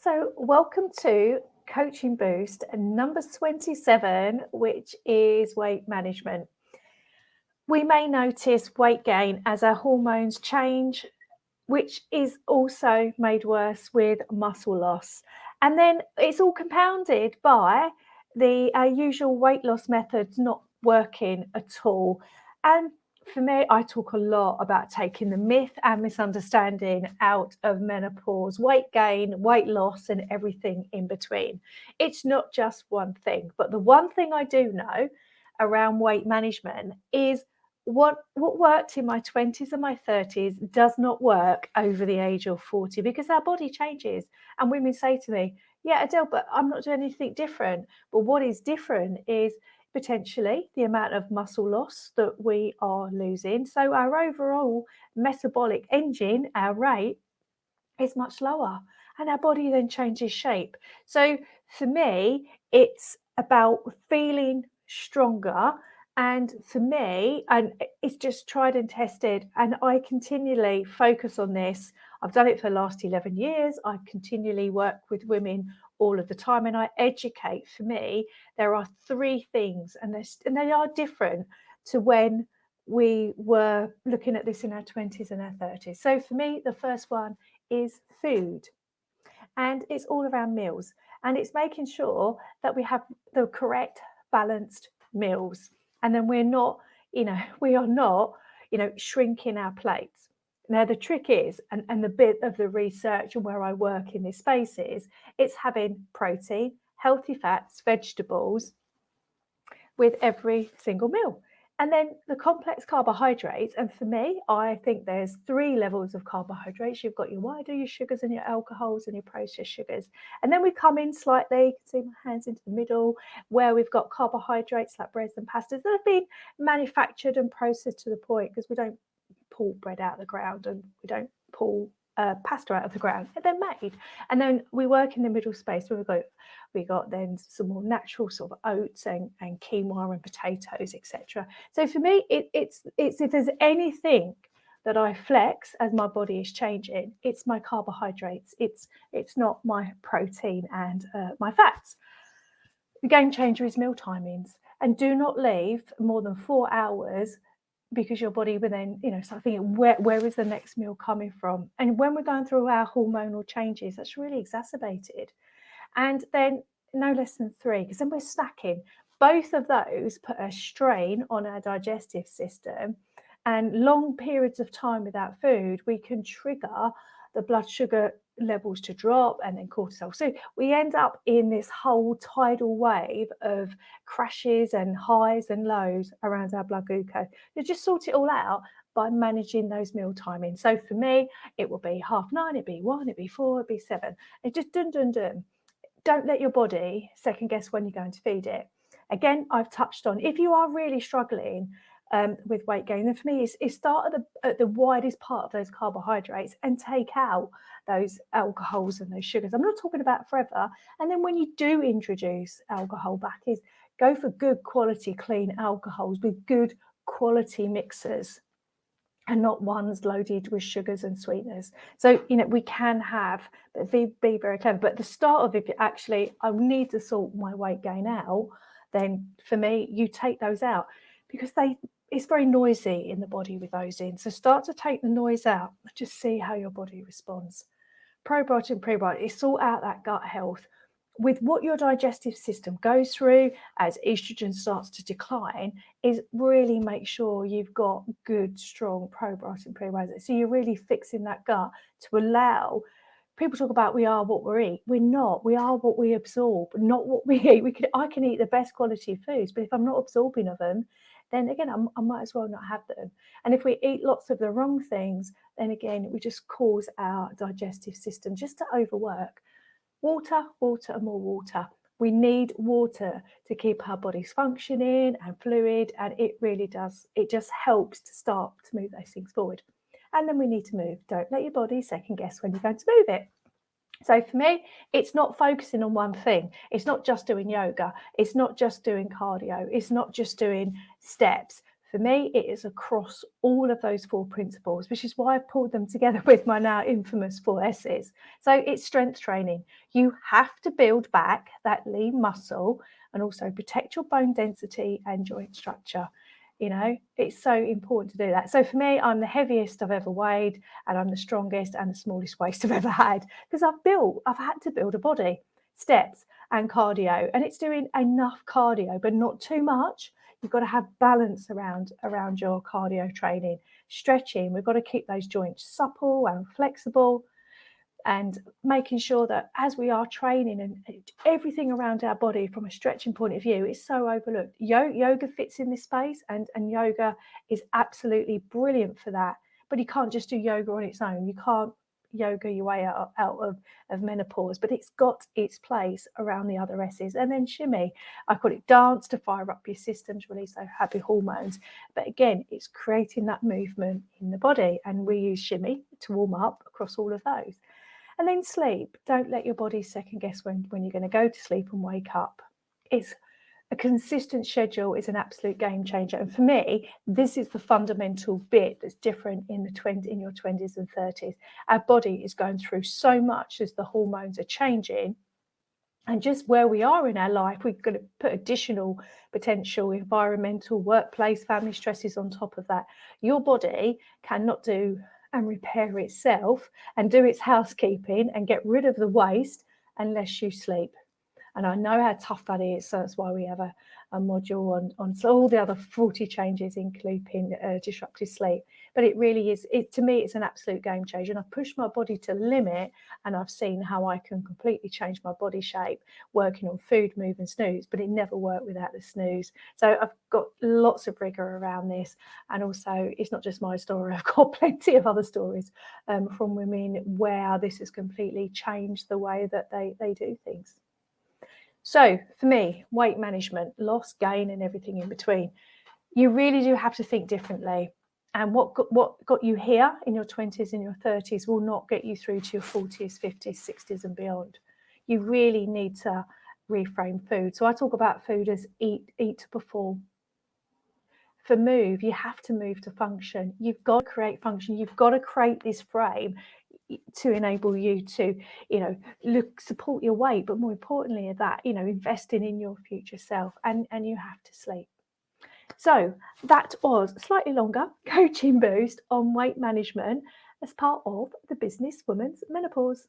So, welcome to Coaching Boost number 27, which is weight management. We may notice weight gain as our hormones change, which is also made worse with muscle loss. And then it's all compounded by the usual weight loss methods not working at all. And for me, I talk a lot about taking the myth and misunderstanding out of menopause, weight gain, weight loss, and everything in between. It's not just one thing, but the one thing I do know around weight management is what worked in my 20s and my 30s does not work over the age of 40 because our body changes. And women say to me, yeah, Adele, but I'm not doing anything different. But what is different is potentially the amount of muscle loss that we are losing. So our overall metabolic engine, our rate, is much lower, and our body then changes shape. So for me, it's about feeling stronger. And for me, and it's just tried and tested, and I continually focus on this. I've done it for the last 11 years. I continually work with women all of the time, and I educate. For me, there are three things, and they are different to when we were looking at this in our 20s and our 30s. So for me, the first one is food, and it's all around meals, and it's making sure that we have the correct balanced meals, and then we are not shrinking our plates. Now the trick is, and the bit of the research and where I work in this space is, it's having protein, healthy fats, vegetables with every single meal. And then the complex carbohydrates, and for me, I think there's three levels of carbohydrates. You've got your wider, your sugars and your alcohols and your processed sugars. And then we come in slightly, you can see my hands into the middle, where we've got carbohydrates like breads and pastas that have been manufactured and processed to the point, because we don't pull bread out of the ground and we don't pull pasta out of the ground. They're made. And then we work in the middle space where we got then some more natural sort of oats and quinoa and potatoes, etc. So for me, it's if there's anything that I flex as my body is changing, it's my carbohydrates. It's not my protein and my fats. The game changer is meal timings, and do not leave more than 4 hours, because your body will then, start thinking, where is the next meal coming from? And when we're going through our hormonal changes, that's really exacerbated. And then no less than 3, because then we're snacking. Both of those put a strain on our digestive system, and long periods of time without food, we can trigger the blood sugar levels to drop and then cortisol. So we end up in this whole tidal wave of crashes and highs and lows around our blood glucose. You just sort it all out by managing those meal timings. So for me, it will be 9:30, it'd be 1, it'd be 4, it'd be 7. It just dun. Don't let your body second guess when you're going to feed it. Again, I've touched on, if you are really struggling with weight gain, then for me, it's start at the widest part of those carbohydrates and take out those alcohols and those sugars. I'm not talking about forever. And then when you do introduce alcohol back, is go for good quality, clean alcohols with good quality mixers, and not ones loaded with sugars and sweeteners. So, we can have, but be very clever. But the start of, if you actually, I need to sort my weight gain out, then for me, you take those out, because it's very noisy in the body with those in. So start to take the noise out and just see how your body responds. Probiotic and prebiotic, sort out that gut health with what your digestive system goes through as estrogen starts to decline. Is really make sure you've got good, strong probiotic and prebiotics. So you're really fixing that gut to allow. People talk about we are what we eat. We're not. We are what we absorb, not what we eat. I can eat the best quality foods, but if I'm not absorbing of them, then again, I might as well not have them. And if we eat lots of the wrong things, then again, we just cause our digestive system just to overwork. Water, and more water. We need water to keep our bodies functioning and fluid, and it really does. It just helps to start to move those things forward. And then we need to move. Don't let your body second guess when you're going to move it. So for me, it's not focusing on one thing. It's not just doing yoga. It's not just doing cardio. It's not just doing steps. For me, it is across all of those 4 principles, which is why I've pulled them together with my now infamous 4 S's. So it's strength training. You have to build back that lean muscle and also protect your bone density and joint structure. You know, it's so important to do that. So for me, I'm the heaviest I've ever weighed, and I'm the strongest and the smallest waist I've ever had, because I've had to build a body, steps and cardio, and it's doing enough cardio, but not too much. You've got to have balance around your cardio training, stretching. We've got to keep those joints supple and flexible, and making sure that as we are training and everything around our body from a stretching point of view is so overlooked. Yoga fits in this space, and yoga is absolutely brilliant for that. But you can't just do yoga on its own. You can't yoga your way out of menopause, but it's got its place around the other S's. And then shimmy, I call it dance, to fire up your systems, release those happy hormones. But again, it's creating that movement in the body, and we use shimmy to warm up across all of those. And then sleep. Don't let your body second guess when you're going to go to sleep and wake up. It's a consistent schedule is an absolute game changer. And for me, this is the fundamental bit that's different in your 20s and 30s. Our body is going through so much as the hormones are changing. And just where we are in our life, we've got to put additional potential environmental, workplace, family stresses on top of that. Your body cannot do and repair itself and do its housekeeping and get rid of the waste unless you sleep. And I know how tough that is. So that's why we have a module on so all the other 40 changes, including disruptive sleep. But it really is, to me, it's an absolute game changer. And I've pushed my body to the limit, and I've seen how I can completely change my body shape working on food, move and snooze, but it never worked without the snooze. So I've got lots of rigor around this. And also, it's not just my story. I've got plenty of other stories from women where this has completely changed the way that they do things. So for me, weight management, loss, gain, and everything in between, you really do have to think differently. And what got you here in your 20s and your 30s will not get you through to your 40s, 50s, 60s and beyond. You really need to reframe food. So I talk about food as eat to perform. For move, you have to move to function. You've got to create function. You've got to create this frame to enable you to, support your weight, but more importantly that, investing in your future self, and you have to sleep. So that was a slightly longer coaching boost on weight management as part of the Business Woman's Menopause.